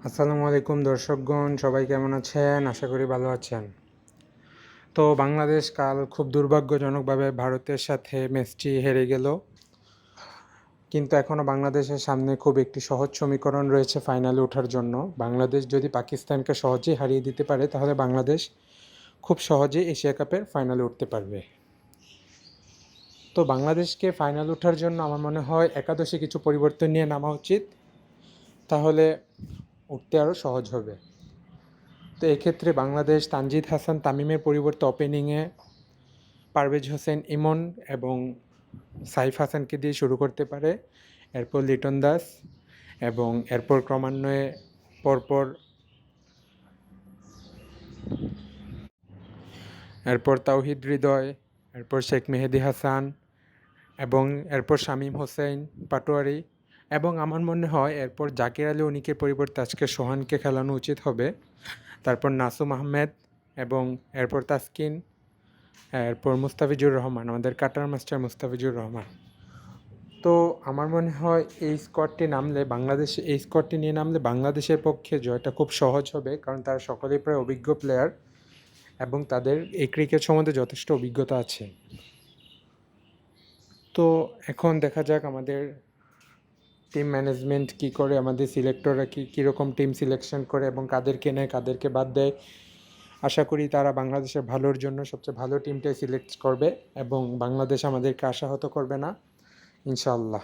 আসসালামু আলাইকুম দর্শকগণ, সবাই কেমন আছেন? আশা করি ভালো আছেন। তো বাংলাদেশ কাল খুব দুর্ভাগ্যজনকভাবে ভারতের সাথে ম্যাচটি হেরে গেল। কিন্তু এখনও বাংলাদেশের সামনে খুব একটি সহজ সমীকরণ রয়েছে ফাইনালে ওঠার জন্য। বাংলাদেশ যদি পাকিস্তানকে সহজেই হারিয়ে দিতে পারে তাহলে বাংলাদেশ খুব সহজেই এশিয়া কাপের ফাইনালে উঠতে পারবে। তো বাংলাদেশকে ফাইনাল ওঠার জন্য আমার মনে হয় একাদশে কিছু পরিবর্তন নিয়ে নামা উচিত, তাহলে উঠতে আরও সহজ হবে। তো এক্ষেত্রে বাংলাদেশ তানজিদ হাসান তামিমের পরিবর্তে ওপেনিংয়ে পারভেজ হোসেন ইমন এবং সাইফ হাসানকে দিয়ে শুরু করতে পারে, এরপর লিটন দাস এবং এরপর ক্রমান্বয়ে পরপর এরপর তাওহিদ হৃদয়, এরপর শেখ মেহেদি হাসান এবং এরপর শামীম হোসেন পাটোয়ারি, এবং আমার মনে হয় এরপর জাকির আলী অনিকের পরিবর্তে আজকে সোহানকে খেলানো উচিত হবে। তারপর নাসুম আহমেদ এবং এরপর তাসকিন, এরপর মুস্তাফিজুর রহমান, আমাদের কাটার মাস্টার মুস্তাফিজুর রহমান। তো আমার মনে হয় এই স্কোয়াডটি নিয়ে নামলে বাংলাদেশের পক্ষে জয়টা খুব সহজ হবে, কারণ তারা সকলেই প্রায় অভিজ্ঞ প্লেয়ার এবং তাদের এই ক্রিকেট সম্বন্ধে যথেষ্ট অভিজ্ঞতা আছে। তো এখন দেখা যাক আমাদের টিম ম্যানেজমেন্ট কী করে, আমাদের সিলেক্টররা কীরকম টিম সিলেকশন করে এবং কাদেরকে নেয় কাদেরকে বাদ দেয়। আশা করি তারা বাংলাদেশের ভালোর জন্য সবচেয়ে ভালো টিমটাই সিলেক্ট করবে এবং বাংলাদেশ আমাদেরকে আশাহত করবে না, ইনশাআল্লাহ।